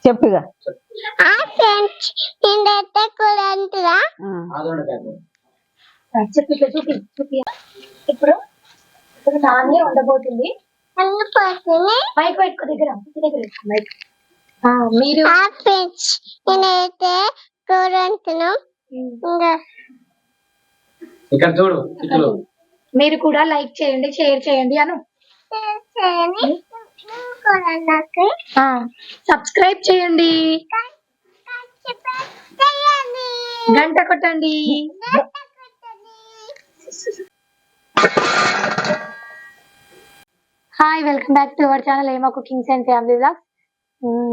చెప్పుగా చెప్పి చూపి చూపి ఇప్పుడు ఇప్పుడు నాన్నే ఉండబోతుంది మైక్ పెట్టుకో దగ్గర మైక్ మీరు ఇక్కడ చూడు మీరు కూడా లైక్ చేయండి షేర్ చేయండి అను సబ్స్క్రైబ్ చేయండి గంట కొట్టండి hi welcome back to our channel ఏమో cookings and family vlogs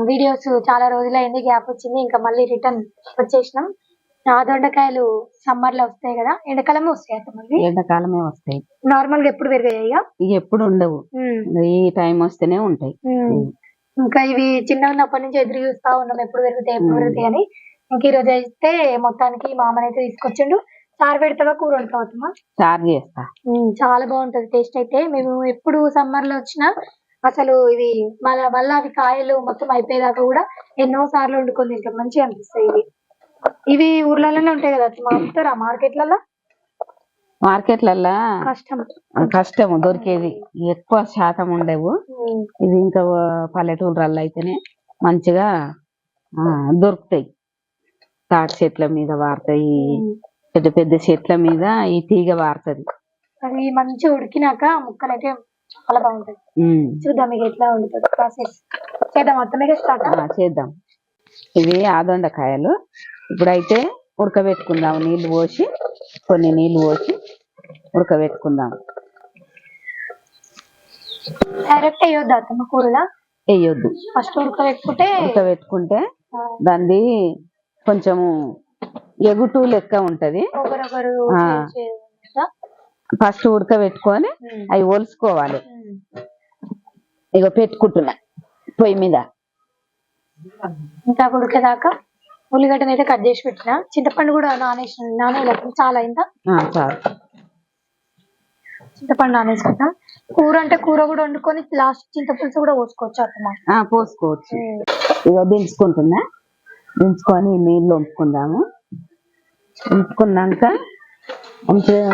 videos చాలా రోజులైంది గ్యాప్ వచ్చింది ఇంకా మళ్ళీ రిటర్న్ వచ్చేసినాం దొండకాయలు సమ్మర్ లో వస్తాయి కదా ఎండాకాలమే వస్తాయి ఎండాకాలమే వస్తాయి నార్మల్ గా ఎప్పుడు పెరిగాయి ఇక ఎప్పుడు ఉండవు ఈ టైం వస్తేనే ఉంటాయి ఇంకా ఇవి చిన్న ఉన్నప్పటి నుంచి ఎదురు చూస్తా ఉన్నాం ఎప్పుడు పెరుగుతాయి అని ఇంక ఈ రోజు అయితే మొత్తానికి మామని అయితే తీసుకొచ్చిండు చారు పెడతావా కూర వండుతావా చారు చేస్తా చాలా బాగుంటది టేస్ట్ అయితే మేము ఎప్పుడు సమ్మర్ లో వచ్చినా అసలు ఇవి మళ్ళీ అవి కాయలు మొత్తం అయిపోయేదాకా కూడా ఎన్నో సార్లు వండుకొని తింటాం మంచిగా అనిపిస్తాయి ఇవి ఊర్లలోనే ఉంటాయి కదా అమ్ముతారా మార్కెట్లల్లో కష్టము దొరికేది ఎక్కువ శాతం ఉండవు ఇది ఇంకా పల్లెటూరులో అయితేనే మంచిగా దొరుకుతాయి తాటి చెట్ల మీద వారుతాయి పెద్ద పెద్ద చెట్ల మీద ఈ తీగ వారుతుంది అవి మంచిగా ఉడికినాక ముక్కలు అయితే చాలా బాగుంటది చూద్దాం మీకు ఎట్లా ఉంటుంది ప్రాసెస్ చేద్దాం మొత్తమే స్టార్ట్ చేద్దాం ఇవి ఆదొండకాయలు ఇప్పుడైతే ఉడకబెట్టుకుందాం నీళ్లు పోసి కొన్ని నీళ్లు పోసి ఉడకబెట్టుకుందాం డైరెక్ట్ వేయొద్దు అత్తమ్మ కూరలా వేయొద్దు ఫస్ట్ ఉడకబెట్టుకుంటే దాన్ని కొంచెము ఎగుటు లెక్క ఉంటది ఫస్ట్ ఉడకబెట్టుకొని అవి ఒలుసుకోవాలి ఇక పెట్టుకుంటున్నా పొయ్యి మీద ఇంకా ఉడికేదాకా ఉల్లిగడ్డను అయితే కట్ చేసి పెట్టిన చింతపండు కూడా నానేలా చాలా అయిందా చాలు చింతపండు నానేసుకుంటాం కూర అంటే కూర కూడా వండుకొని లాస్ట్ చింతపులుసు కూడా పోసుకోవచ్చు అత్తమ్మ పోసుకోవచ్చు ఇక దించుకుంటున్నా దించుకొని నీళ్ళు వంపుకుందాము వంపుకున్నాక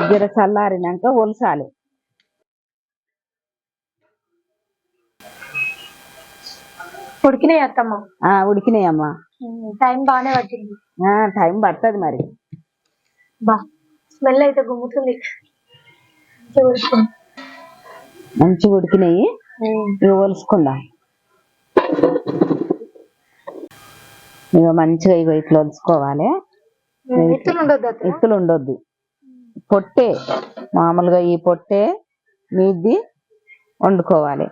జర చల్లారినాక ఒలసాలి ఉడికినాయి అత్తమ్మ ఉడికినాయమ్మా టైం బాగానే పట్టింది టైం పడుతుంది మరి బా స్మెల్ అయితే గుమ్ముతుంది మంచిగా ఉడికినాయి ఇక ఒలుసుకుందాం ఇక మంచిగా ఇక ఇట్లా ఒలుసుకోవాలి ఇత్తులు ఉండొద్దు పొట్టే మామూలుగా ఈ పొట్టే మీది వండుకోవాలి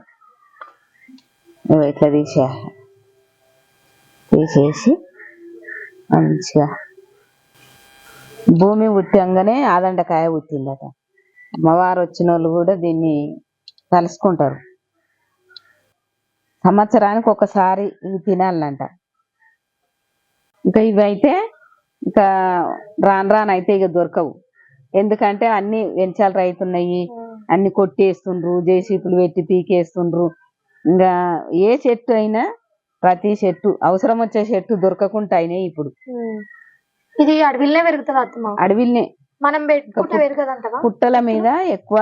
ఇట్లా తీసేసి మంచిగా భూమి ఉట్టంగానే ఆదండకాయ ఉట్టిందట అమ్మవారు వచ్చిన వాళ్ళు కూడా దీన్ని కలుసుకుంటారు సంవత్సరానికి ఒకసారి ఇవి తినాలంట ఇంకా ఇవి అయితే ఇంకా రానైతే ఇక దొరకవు ఎందుకంటే అన్ని వెంచాలు రైతున్నాయి అన్ని కొట్టేస్తుండ్రు జేసీపులు పెట్టి పీకేస్తుండ్రు ఇంకా ఏ చెట్టు అయినా ప్రతి చెట్టు అవసరం వచ్చే చెట్టు దొరకకుండా అయినాయి ఇప్పుడు ఇది అడవిలోనే పెరుగుతుంది అత్తమ్మ అడవిల్నే మనం పెట్టుకుంటే పెరుగుతుందంట పుట్టల మీద ఎక్కువ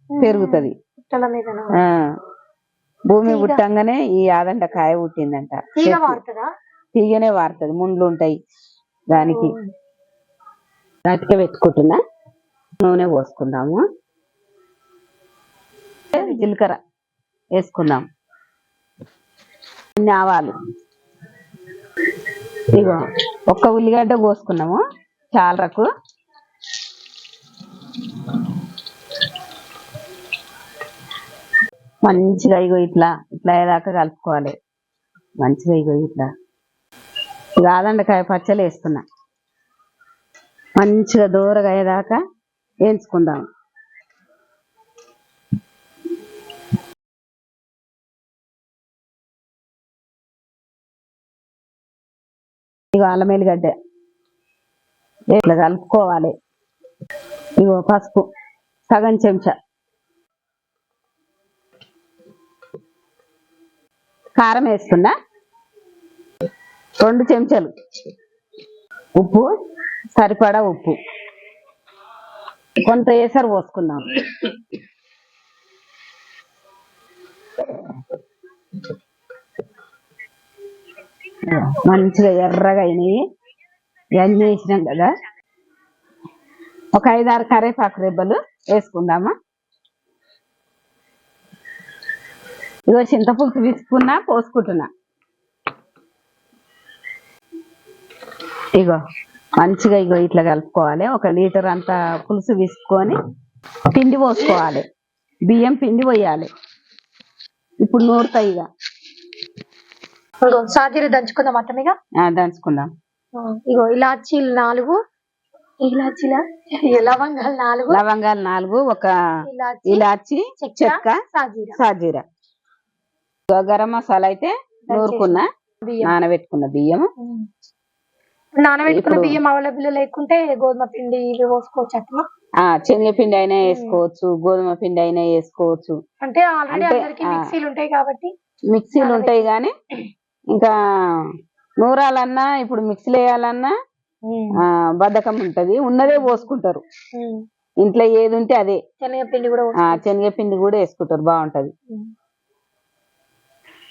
పెరుగుతుంది పుట్టల మీద భూమి పుట్టంగానే ఈ ఆదండకాయ పుట్టిందంట తీగనే వారుతుంది ముండ్లు ఉంటాయి దానికి గట్టిగా పెట్టుకుంటున్నా నూనె పోసుకుందాము జీలకర్ర వేసుకుందాం ఆవాలు ఇగో ఒక్క ఉల్లిగడ్డ కోసుకున్నాము చాలరకు మంచిగా ఇగో ఇట్లా అయ్యేదాకా కలుపుకోవాలి మంచిగా ఇగో ఇట్లా ఇక ఆదండకాయ పచ్చలు వేస్తున్నా మంచిగా దూరగా అయ్యేదాకా వేయించుకుందాం ఇక అల్లం ఎల్లిగడ్డ ఇట్లా కలుపుకోవాలి ఇగో పసుపు సగం చెంచా కారం వేస్తున్నా 2 చెంచాలు ఉప్పు, సరిపడా ఉప్పు, కొంత ఏసరు పోసుకుందాం. మంచిగా ఎర్రగా అయినాయి. ఇవన్నీ వేసినాం కదా, ఒక 5-6 కరివేపాకు రెబ్బలు వేసుకుందామా. ఇగో చింతపులుసు తీసుకున్నా, పోసుకుంటున్నా. ఇగో మంచిగా ఇట్లా కలుపుకోవాలి. 1 లీటర్ అంత పులుసు తీసుకొని పిండి పోసుకోవాలి. బియ్యం పిండి పోయాలి. ఇప్పుడు నూరుతాయి. ఇగో సాజీర దంచుకుందాం అత్తమిగా. దంచుకుందాం. ఇగో ఇలాచీలు 4, లవంగాలు 4, ఒక ఇలాచి, చెక్క, సాజీర. గరం మసాలా అయితే నూరుకున్న, నానబెట్టుకున్న బియ్యం. నానబెట్టుకున్న బియ్యం అవైలబుల్ లేకుంటే గోధుమ పిండి ఇవి పోసుకోవచ్చు అత్తమా. శనగపిండి అయినా వేసుకోవచ్చు, గోధుమ పిండి అయినా వేసుకోవచ్చు. అంటే ఆల్రెడీ అందరికి మిక్సీలు ఉంటాయి కాబట్టి మిక్సీలు ఉంటాయి. కానీ ఇంకా నూరాలన్నా ఇప్పుడు మిక్సీలు వేయాలన్నా బద్ధకం ఉంటది. ఉన్నదే పోసుకుంటారు. ఇంట్లో ఏది ఉంటే అదే. శనగపిండి కూడా వేసుకుంటారు, బాగుంటది.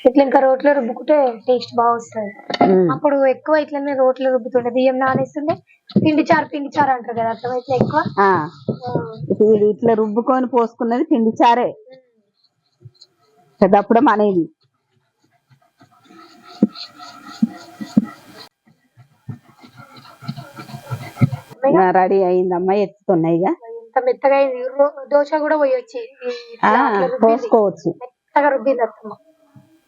ఇట్లా ఇంకా రోట్లో రుబ్బుకుంటే టేస్ట్ బాగా వస్తుంది. అప్పుడు ఎక్కువ ఇట్లనే రోట్లో రుబ్బుతుండే, బియ్యం నానేస్తుండే, పిండి చారు అంటారు కదా అట్లా ఎక్కువ. ఇప్పుడు ఇట్లా రుబ్బుకొని పోసుకున్నది పిండి చారే పెద్దప్పుడు అనేది. రెడీ అయిందమ్మా, ఎత్తుతున్నాయి. ఎంత మెత్తగా అయింది. దోశ కూడా పోయొచ్చి పోసుకోవచ్చు. మెత్తగా రుబ్బింది అత్తమ్మ.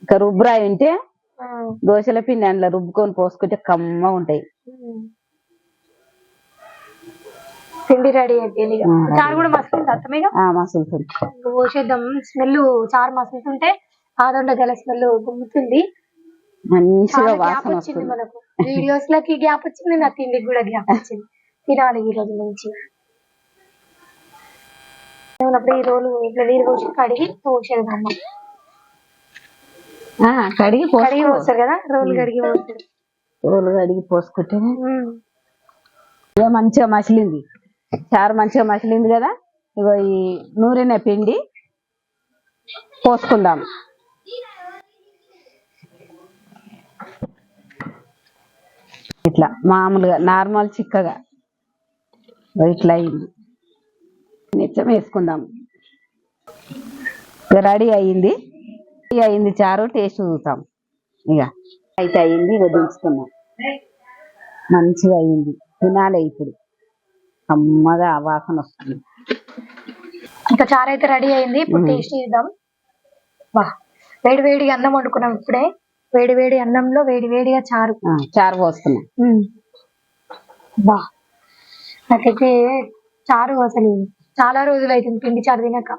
ఇంకా రుబ్బురాయి ఉంటే దోశల పిండి అందులో రుబ్బుకొని పోసుకుంటే కమ్మ ఉంటాయి. పిండి రెడీ అయిపోయింది. చారు కూడా మసులుతుంది అత్తమేగా. మసులుతుంది. పోసేద్దాం. స్మెల్ చారు మసులుతుంటే ఆదొండ గల స్మెల్ గుమ్ముతుంది. మంచిగా వాసన వచ్చింది మనకు. వీడియోస్ లకి గ్యాప్ వచ్చింది, నా తిండికి కూడా గ్యాప్ వచ్చింది. తినాలి ఈ రోజు నుంచి. ఈ రోజు ఇట్లా నీరు పోసి కడిగి పోసేది అమ్మ. కడిగి పోస్తారు కదా, రోలు కడిగి పోసుకుంటే మంచిగా మసిలింది. చారు మంచిగా మసిలింది కదా. ఇగో ఈ నూరిన పిండి పోసుకుందాం. ఇట్లా మామూలుగా నార్మల్ చిక్కగా ఇట్లా అయింది. నిత్యం వేసుకుందాం. రెడీ అయింది. చారు టేస్ట్ చూద్దాం. ఇక అయితే అయింది. ఇక దించుతున్నాం. మంచిగా అయింది. తినాలి ఇప్పుడు. అమ్మగా వాసన వస్తుంది. ఇంకా చారు అయితే రెడీ అయింది. ఇప్పుడు టేస్ట్ చూద్దాం. వేడి వేడిగా అన్నం వండుకున్నాం ఇప్పుడే. వేడి వేడి అన్నంలో వేడి వేడిగా చారు పోస్తున్నాం. నాకైతే చారు అసలు చాలా రోజులు అవుతుంది పిండి చారు తినక.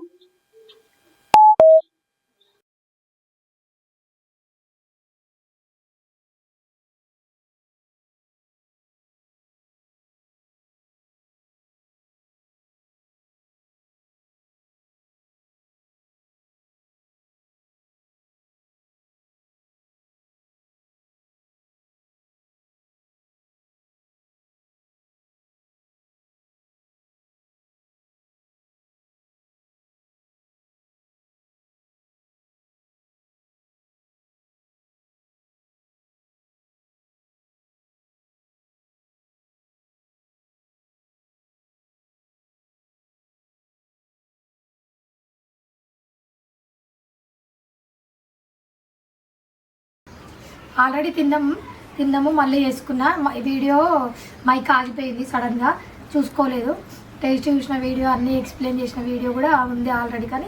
ఆల్రెడీ తిన్నాము మళ్ళీ వేసుకున్నా. వీడియో మైక్ ఆగిపోయింది సడన్గా, చూసుకోలేదు. టేస్ట్ చూసిన వీడియో, అన్నీ ఎక్స్ప్లెయిన్ చేసిన వీడియో కూడా ఉంది ఆల్రెడీ, కానీ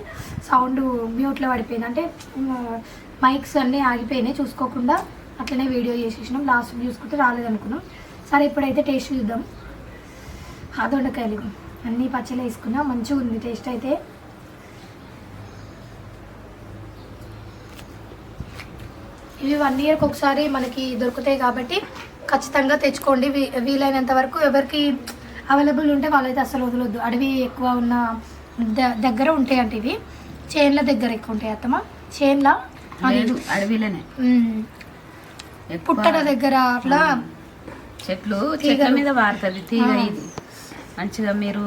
సౌండ్ మ్యూట్లో పడిపోయింది. అంటే మైక్స్ అన్నీ ఆగిపోయినాయి, చూసుకోకుండా అట్లనే వీడియో చేసేసినాం. లాస్ట్ చూసుకుంటే రాలేదనుకున్నాం. సరే ఇప్పుడైతే టేస్ట్ చూద్దాం. దొండకాయలు అన్నీ పచ్చళ్ళు వేసుకున్నా. మంచిగా ఉంది టేస్ట్ అయితే. ఇవి 1 ఇయర్కి ఒకసారి మనకి దొరుకుతాయి కాబట్టి ఖచ్చితంగా తెచ్చుకోండి. వీలైనంత వరకు ఎవరికి అవైలబుల్ ఉంటే వాళ్ళైతే అసలు వదలొద్దు. అడవి ఎక్కువ ఉన్న దగ్గర ఉంటాయి. అంటే ఇవి చేన్ల దగ్గర ఎక్కువ ఉంటాయి అత్తమ్మ. చేన్ల అడవిలోనే పుట్టల దగ్గర అట్లా చెట్ల మీద వాడుతుంది తీగ. ఇది మంచిగా మీరు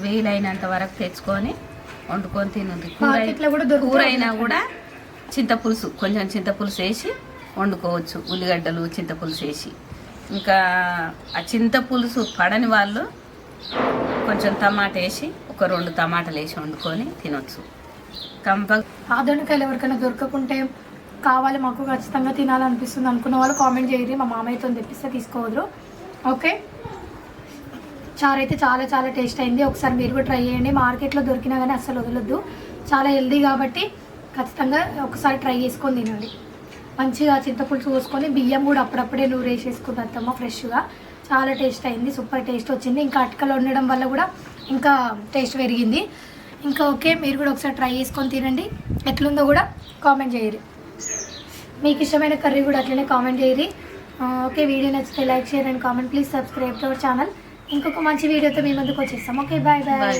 వీలైనంత వరకు తెచ్చుకొని వండుకొని తినండి. కూర అయినా కూడా చింతపులుసు, కొంచెం చింతపులుసు వేసి వండుకోవచ్చు. ఉల్లిగడ్డలు చింతపులుసు వేసి. ఇంకా ఆ చింతపులుసు పడని వాళ్ళు కొంచెం టమాటా వేసి, ఒక 2 టమాటాలు వేసి వండుకొని తినొచ్చు. ఆదోనికాయలు ఎవరికైనా దొరకకుంటే కావాలి, మాకు ఖచ్చితంగా తినాలనిపిస్తుంది అనుకున్న వాళ్ళు కామెంట్ చేయరు. మా మామయ్యతో తెప్పిస్తే తీసుకోవద్దు. ఓకే, చారు అయితే చాలా చాలా టేస్ట్ అయింది. ఒకసారి మీరు కూడా ట్రై చేయండి. మార్కెట్లో దొరికినా కానీ అస్సలు వదలొద్దు. చాలా హెల్దీ కాబట్టి ఖచ్చితంగా ఒకసారి ట్రై చేసుకొని తినండి. మంచిగా చింతపులుసు పోసుకొని బియ్యం కూడా అప్పుడప్పుడే నూరేసేసుకుని అత్తమ్మ ఫ్రెష్గా. చాలా టేస్ట్ అయింది, సూపర్ టేస్ట్ వచ్చింది. ఇంకా అటుకలు ఉండడం వల్ల కూడా ఇంకా టేస్ట్ పెరిగింది. ఇంకా ఓకే, మీరు కూడా ఒకసారి ట్రై చేసుకొని తినండి. ఎట్లుందో కూడా కామెంట్ చేయరు. మీకు ఇష్టమైన కర్రీ కూడా అట్లనే కామెంట్ చేయరు. ఓకే, వీడియో నచ్చితే like, share and comment. Please subscribe to our channel. ఇంకొక మంచి వీడియోతో మీ ముందుకు వచ్చేస్తాం. Okay, bye bye.